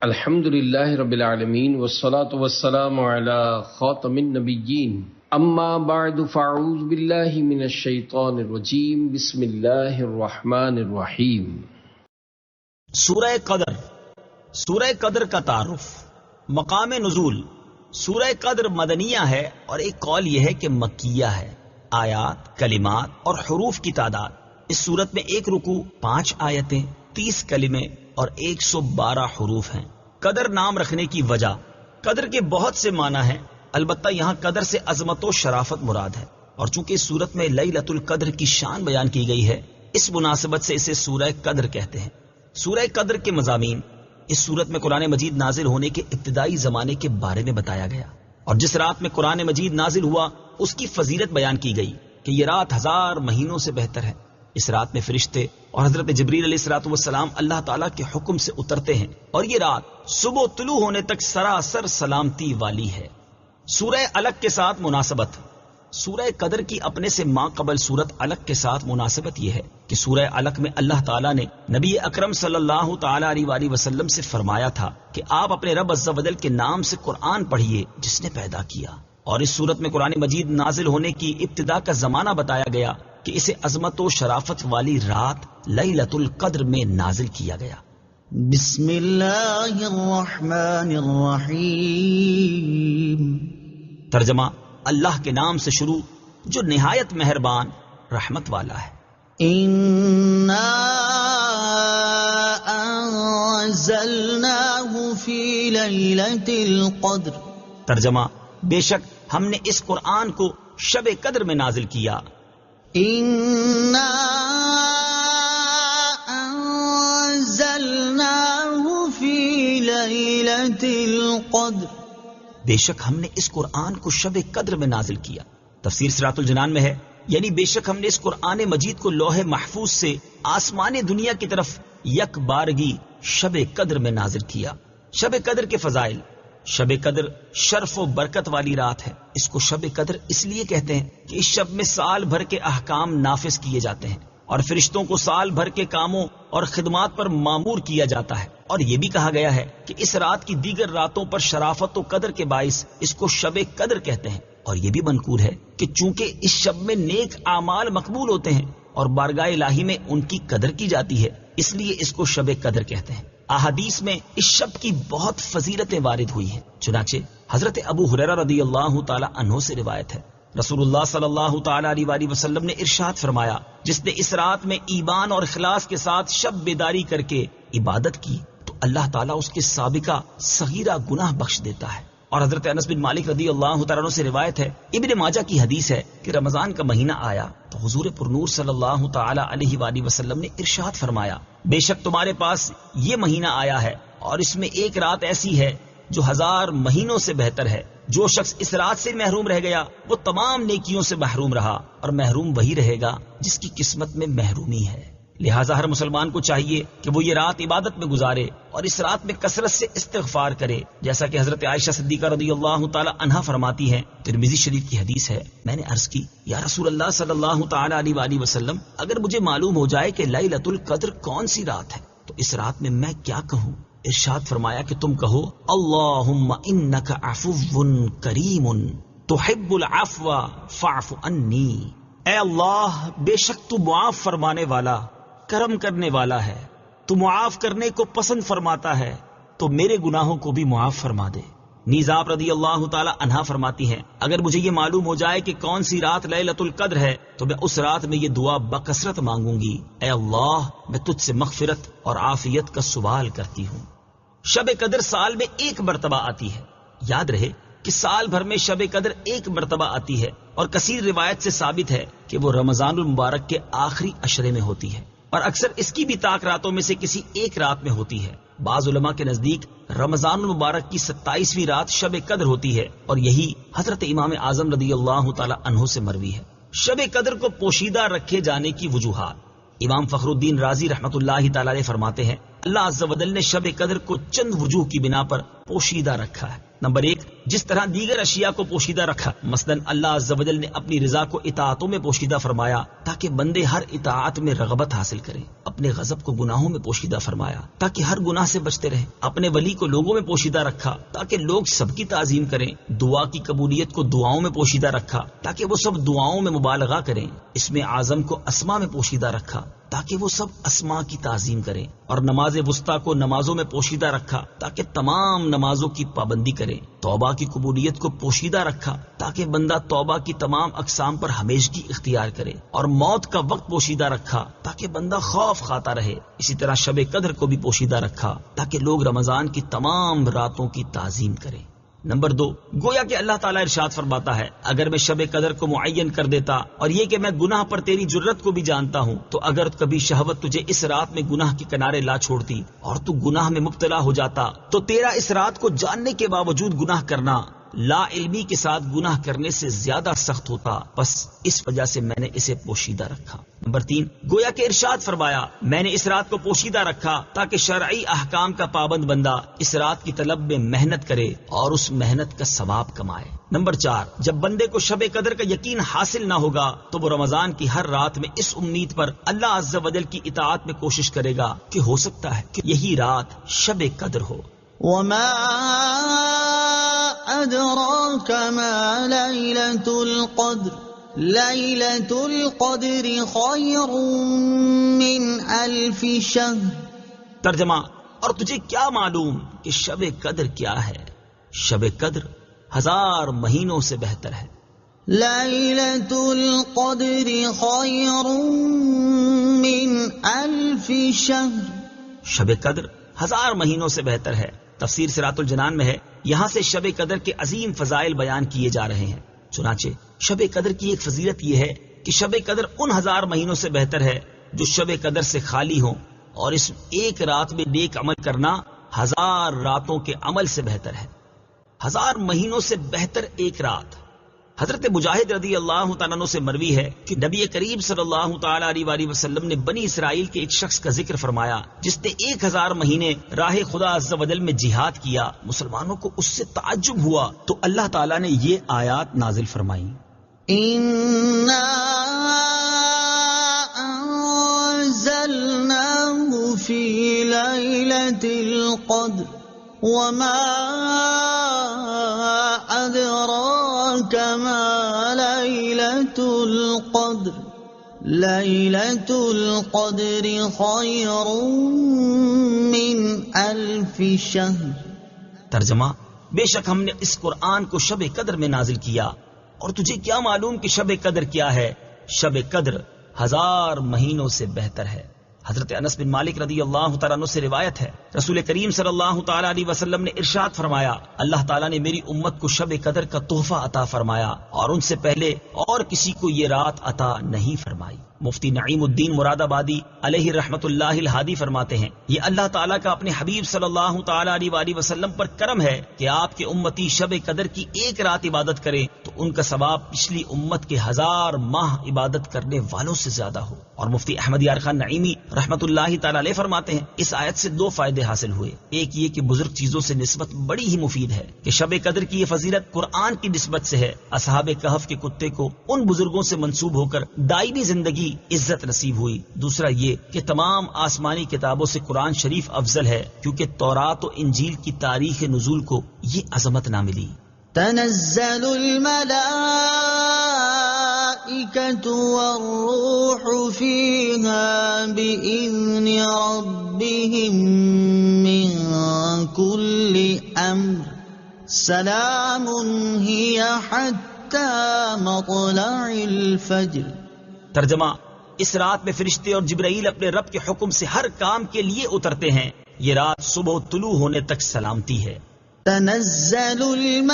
الحمد للہ رب العالمین والصلاة والسلام علی خاتم النبیین اما بعد فاعوذ باللہ من الشیطان الرجیم بسم اللہ الرحمن الرحیم۔ سورہ قدر، سورہ قدر کا تعارف، مقام نزول۔ سورہ قدر مدنیہ ہے اور ایک قول یہ ہے کہ مکیہ ہے۔ آیات، کلمات اور حروف کی تعداد، اس صورت میں ایک رکوع، 5 آیتیں، 30 کلمے اور 112 حروف ہیں۔ قدر نام رکھنے کی وجہ، قدر کے بہت سے معنی ہیں، البتہ یہاں قدر سے عظمت و شرافت مراد ہے، اور چونکہ اس صورت میں لیلۃ القدر کی شان بیان کی گئی ہے، اس مناسبت سے اسے سورہ قدر کہتے ہیں۔ سورہ قدر کے مضامین، اس صورت میں قرآن مجید نازل ہونے کے ابتدائی زمانے کے بارے میں بتایا گیا، اور جس رات میں قرآن مجید نازل ہوا اس کی فضیلت بیان کی گئی کہ یہ رات 1000 مہینوں سے بہتر ہے۔ اس رات میں فرشتے اور حضرت جبریل علیہ السلام اللہ تعالیٰ کے حکم سے اترتے ہیں، اور یہ رات صبح طلوع ہونے تک سراسر سلامتی والی ہے۔ سورہ علق کے ساتھ مناسبت، سورہ قدر کی اپنے سے ماں قبل سورت علق کے ساتھ مناسبت یہ ہے کہ سورہ علق میں اللہ تعالیٰ نے نبی اکرم صلی اللہ تعالیٰ علیہ وآلہ وسلم سے فرمایا تھا کہ آپ اپنے رب عز و جل کے نام سے قرآن پڑھیے جس نے پیدا کیا، اور اس صورت میں قرآن مجید نازل ہونے کی ابتدا کا زمانہ بتایا گیا کہ اسے عظمت و شرافت والی رات لیلۃ القدر میں نازل کیا گیا۔ بسم اللہ الرحمن الرحیم۔ ترجمہ، اللہ کے نام سے شروع جو نہایت مہربان رحمت والا ہے۔ انا انزلناہ فی لیلۃ القدر۔ ترجمہ، بے شک ہم نے اس قرآن کو شب قدر میں نازل کیا۔ انا انزلناہ فی لیلۃ القدر۔ بے شک ہم نے اس قرآن کو شب قدر میں نازل کیا۔ تفسیر صراط الجنان میں ہے، یعنی بے شک ہم نے اس قرآن مجید کو لوح محفوظ سے آسمان دنیا کی طرف یک بارگی شب قدر میں نازل کیا۔ شب قدر کے فضائل، شب قدر شرف و برکت والی رات ہے۔ اس کو شب قدر اس لیے کہتے ہیں کہ اس شب میں سال بھر کے احکام نافذ کیے جاتے ہیں، اور فرشتوں کو سال بھر کے کاموں اور خدمات پر مامور کیا جاتا ہے، اور یہ بھی کہا گیا ہے کہ اس رات کی دیگر راتوں پر شرافت و قدر کے باعث اس کو شب قدر کہتے ہیں، اور یہ بھی منقول ہے کہ چونکہ اس شب میں نیک اعمال مقبول ہوتے ہیں اور بارگاہ الہی میں ان کی قدر کی جاتی ہے، اس لیے اس کو شب قدر کہتے ہیں۔ احادیث میں اس شب کی بہت فضیلتیں وارد ہوئی ہیں، چنانچہ حضرت ابو ہریرہ رضی اللہ تعالی عنہ سے روایت ہے، رسول اللہ صلی اللہ تعالی علیہ وآلہ وسلم نے ارشاد فرمایا، جس نے اس رات میں ایمان اور اخلاص کے ساتھ شب بیداری کر کے عبادت کی تو اللہ تعالیٰ اس کے سابقہ صغیرہ گناہ بخش دیتا ہے۔ اور حضرت انس بن مالک رضی اللہ تعالیٰ عنہ سے روایت ہے، ابن ماجہ کی حدیث ہے کہ رمضان کا مہینہ آیا تو حضور پرنور صلی اللہ تعالی علیہ وآلہ وسلم نے ارشاد فرمایا، بے شک تمہارے پاس یہ مہینہ آیا ہے اور اس میں ایک رات ایسی ہے جو 1000 مہینوں سے بہتر ہے۔ جو شخص اس رات سے محروم رہ گیا وہ تمام نیکیوں سے محروم رہا، اور محروم وہی رہے گا جس کی قسمت میں محرومی ہے۔ لہٰذا ہر مسلمان کو چاہیے کہ وہ یہ رات عبادت میں گزارے اور اس رات میں کثرت سے استغفار کرے، جیسا کہ حضرت عائشہ صدیقہ رضی اللہ تعالی عنہا فرماتی ہیں، ترمذی شریف کی حدیث ہے، میں نے عرض کی، یا رسول اللہ صلی اللہ تعالی علیہ وآلہ وسلم، اگر مجھے معلوم ہو جائے کہ لیلۃ القدر کون سی رات ہے تو اس رات میں میں کیا کہوں؟ ارشاد فرمایا کہ تم کہو، اللہم انک عفو کریم تحب العفو فاعف عنی۔ اے اللہ، بے شک تو معاف فرمانے والا، کرم کرنے والا ہے، تو معاف کرنے کو پسند فرماتا ہے تو میرے گناہوں کو بھی معاف فرما دے۔ نیز آپ رضی اللہ تعالی عنہا فرماتی ہیں، اگر مجھے یہ معلوم ہو جائے کہ کون سی رات لیلۃ القدر ہے تو میں اس رات میں یہ دعا بکثرت مانگوں گی، اے اللہ، میں تجھ سے مغفرت اور عافیت کا سوال کرتی ہوں۔ شب قدر سال میں ایک مرتبہ آتی ہے۔ یاد رہے کہ سال بھر میں شب قدر ایک مرتبہ آتی ہے، اور کثیر روایت سے ثابت ہے کہ وہ رمضان المبارک کے آخری عشرے میں ہوتی ہے، اور اکثر اس کی بھی طاق راتوں میں سے کسی ایک رات میں ہوتی ہے۔ بعض علماء کے نزدیک رمضان المبارک کی 27ویں رات شب قدر ہوتی ہے، اور یہی حضرت امام اعظم رضی اللہ تعالی عنہ سے مروی ہے۔ شب قدر کو پوشیدہ رکھے جانے کی وجوہات، امام فخر الدین رازی رحمت اللہ تعالی علیہ فرماتے ہیں، اللہ عز و جل نے شب قدر کو چند وجوہ کی بنا پر پوشیدہ رکھا ہے۔ نمبر 1، جس طرح دیگر اشیاء کو پوشیدہ رکھا، مثلاً اللہ عز و جل نے اپنی رضا کو اطاعتوں میں پوشیدہ فرمایا تاکہ بندے ہر اطاعت میں رغبت حاصل کریں، اپنے غضب کو گناہوں میں پوشیدہ فرمایا تاکہ ہر گناہ سے بچتے رہیں، اپنے ولی کو لوگوں میں پوشیدہ رکھا تاکہ لوگ سب کی تعظیم کریں، دعا کی قبولیت کو دعاؤں میں پوشیدہ رکھا تاکہ وہ سب دعاؤں میں مبالغہ کریں، اس میں اعظم کو اسما میں پوشیدہ رکھا تاکہ وہ سب اسما کی تعظیم کریں، اور نماز وسطیٰ کو نمازوں میں پوشیدہ رکھا تاکہ تمام نمازوں کی پابندی کریں، توبہ کی قبولیت کو پوشیدہ رکھا تاکہ بندہ توبہ کی تمام اقسام پر ہمیشگی اختیار کرے، اور موت کا وقت پوشیدہ رکھا تاکہ بندہ خوف کھاتا رہے، اسی طرح شب قدر کو بھی پوشیدہ رکھا تاکہ لوگ رمضان کی تمام راتوں کی تعظیم کریں۔ نمبر 2، گویا کہ اللہ تعالیٰ ارشاد فرماتا ہے اگر میں شب قدر کو معین کر دیتا اور یہ کہ میں گناہ پر تیری جرت کو بھی جانتا ہوں، تو اگر کبھی شہوت تجھے اس رات میں گناہ کے کنارے لا چھوڑتی اور تو گناہ میں مبتلا ہو جاتا تو تیرا اس رات کو جاننے کے باوجود گناہ کرنا لا علمی کے ساتھ گناہ کرنے سے زیادہ سخت ہوتا، بس اس وجہ سے میں نے اسے پوشیدہ رکھا۔ نمبر 3، گویا کہ ارشاد فرمایا میں نے اس رات کو پوشیدہ رکھا تاکہ شرعی احکام کا پابند بندہ اس رات کی طلب میں محنت کرے اور اس محنت کا ثواب کمائے۔ نمبر 4، جب بندے کو شب قدر کا یقین حاصل نہ ہوگا تو وہ رمضان کی ہر رات میں اس امید پر اللہ عز و جل کی اطاعت میں کوشش کرے گا کہ ہو سکتا ہے کہ یہی رات شب قدر ہو۔ وما أدراك ما ليلة القدر ليلة القدر خير من 1000 شهر۔ ترجمہ، اور تجھے کیا معلوم کہ شب قدر کیا ہے؟ شب قدر 1000 مہینوں سے بہتر ہے۔ ليلة القدر خير من 1000 شهر۔ شب قدر 1000 مہینوں سے بہتر ہے۔ تفسیر صراط الجنان میں ہے، یہاں سے شب قدر کے عظیم فضائل بیان کیے جا رہے ہیں۔ چنانچہ شب قدر کی ایک فضیلت یہ ہے کہ شب قدر ان 1000 مہینوں سے بہتر ہے جو شب قدر سے خالی ہوں، اور اس ایک رات میں نیک عمل کرنا 1000 راتوں کے عمل سے بہتر ہے۔ 1000 مہینوں سے بہتر ایک رات۔ حضرت مجاہد رضی اللہ تعالیٰ عنہ سے مروی ہے کہ نبی کریم صلی اللہ تعالیٰ علیہ وآلہ وسلم نے بنی اسرائیل کے ایک شخص کا ذکر فرمایا جس نے 1000 مہینے راہ خدا عز و جل میں جہاد کیا۔ مسلمانوں کو اس سے تعجب ہوا تو اللہ تعالیٰ نے یہ آیات نازل فرمائی، إِنَّا أَنزَلْنَاهُ فِي لَيْلَةِ الْقَدْرِ وَمَا أَدْرَاكَ مَا لَيْلَةُ الْقَدْرِ لَيْلَةُ الْقَدْرِ خَيْرٌ مِّنْ 1000 شَهْرٍ۔ ترجمہ، بے شک ہم نے اس قرآن کو شب قدر میں نازل کیا، اور تجھے کیا معلوم کہ شب قدر کیا ہے؟ شب قدر 1000 مہینوں سے بہتر ہے۔ حضرت انس بن مالک رضی اللہ تعالیٰ عنہ سے روایت ہے، رسول کریم صلی اللہ تعالیٰ علیہ وسلم نے ارشاد فرمایا اللہ تعالیٰ نے میری امت کو شب قدر کا تحفہ عطا فرمایا، اور ان سے پہلے اور کسی کو یہ رات عطا نہیں فرمائی۔ مفتی نعیم الدین مراد آبادی علیہ رحمت اللہ الہادی فرماتے ہیں یہ اللہ تعالیٰ کا اپنے حبیب صلی اللہ تعالیٰ علیہ وآلہ وسلم پر کرم ہے کہ آپ کے امتی شب قدر کی ایک رات عبادت کریں تو ان کا ثواب پچھلی امت کے 1000 ماہ عبادت کرنے والوں سے زیادہ ہو۔ اور مفتی احمد یار خان نعیمی رحمت اللہ تعالیٰ علیہ فرماتے ہیں اس آیت سے 2 فائدے حاصل ہوئے۔ ایک یہ کہ بزرگ چیزوں سے نسبت بڑی ہی مفید ہے کہ شب قدر کی یہ فضیلت قرآن کی نسبت سے ہے۔ اصحاب کہف کے کتے کو ان بزرگوں سے منسوب ہو کر دائمی زندگی عزت نصیب ہوئی۔ دوسرا یہ کہ تمام آسمانی کتابوں سے قرآن شریف افضل ہے کیونکہ تورات و انجیل کی تاریخ نزول کو یہ عظمت نہ ملی۔ تنزل الملائكة والروح فيها بإذن ربهم من كل أمر سلام هي حتى مطلع الفجر۔ ترجمہ، اس رات میں فرشتے اور جبرائیل اپنے رب کے حکم سے ہر کام کے لیے اترتے ہیں۔ یہ رات صبح طلوع ہونے تک سلامتی ہے۔ تنزل الملائكة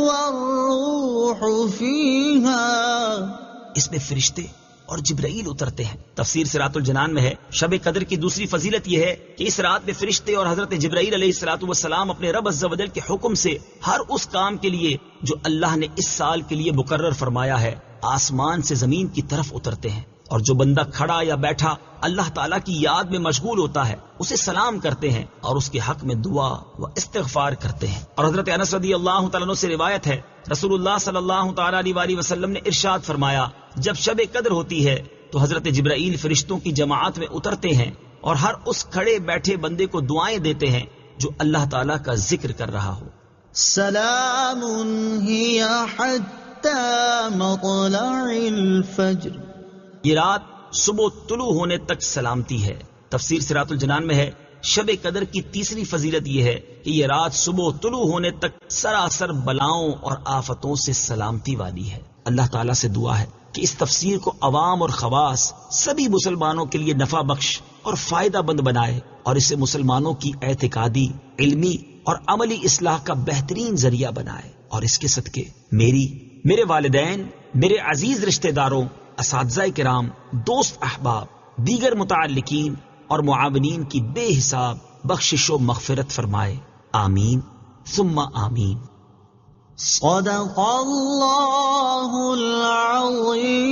والروح فيها، اس میں فرشتے اور جبرائیل اترتے ہیں۔ تفسیر صراط الجنان میں ہے شب قدر کی دوسری فضیلت یہ ہے کہ اس رات میں فرشتے اور حضرت جبرائیل علیہ السلام اپنے رب عز و جل کے حکم سے ہر اس کام کے لیے جو اللہ نے اس سال کے لیے مقرر فرمایا ہے آسمان سے زمین کی طرف اترتے ہیں، اور جو بندہ کھڑا یا بیٹھا اللہ تعالیٰ کی یاد میں مشغول ہوتا ہے اسے سلام کرتے ہیں اور اس کے حق میں دعا و استغفار کرتے ہیں. اور حضرت انس رضی اللہ تعالیٰ عنہ سے روایت ہے رسول اللہ صلی اللہ تعالیٰ علیہ وسلم نے ارشاد فرمایا جب شب قدر ہوتی ہے تو حضرت جبرائیل فرشتوں کی جماعت میں اترتے ہیں اور ہر اس کھڑے بیٹھے بندے کو دعائیں دیتے ہیں جو اللہ تعالیٰ کا ذکر کر رہا ہو. سلام ہی حتی مطلع الفجر. یہ رات صبح طلوع ہونے تک سلامتی ہے. تفسیر صراط الجنان میں ہے شب قدر کی تیسری فضیلت یہ ہے کہ یہ رات صبح طلوع ہونے تک سراسر بلاؤں اور آفتوں سے سلامتی والی ہے. اللہ تعالیٰ سے دعا ہے کہ اس تفسیر کو عوام اور خواص سبھی مسلمانوں کے لیے نفع بخش اور فائدہ مند بنائے اور اسے مسلمانوں کی اعتقادی، علمی اور عملی اصلاح کا بہترین ذریعہ بنائے. اور اس کے صدقے میرے والدین، میرے عزیز رشتہ داروں، اساتذہ کرام، دوست احباب، دیگر متعلقین اور معاونین کی بے حساب بخشش و مغفرت فرمائے. آمین ثم آمین. صدق اللہ العظیم.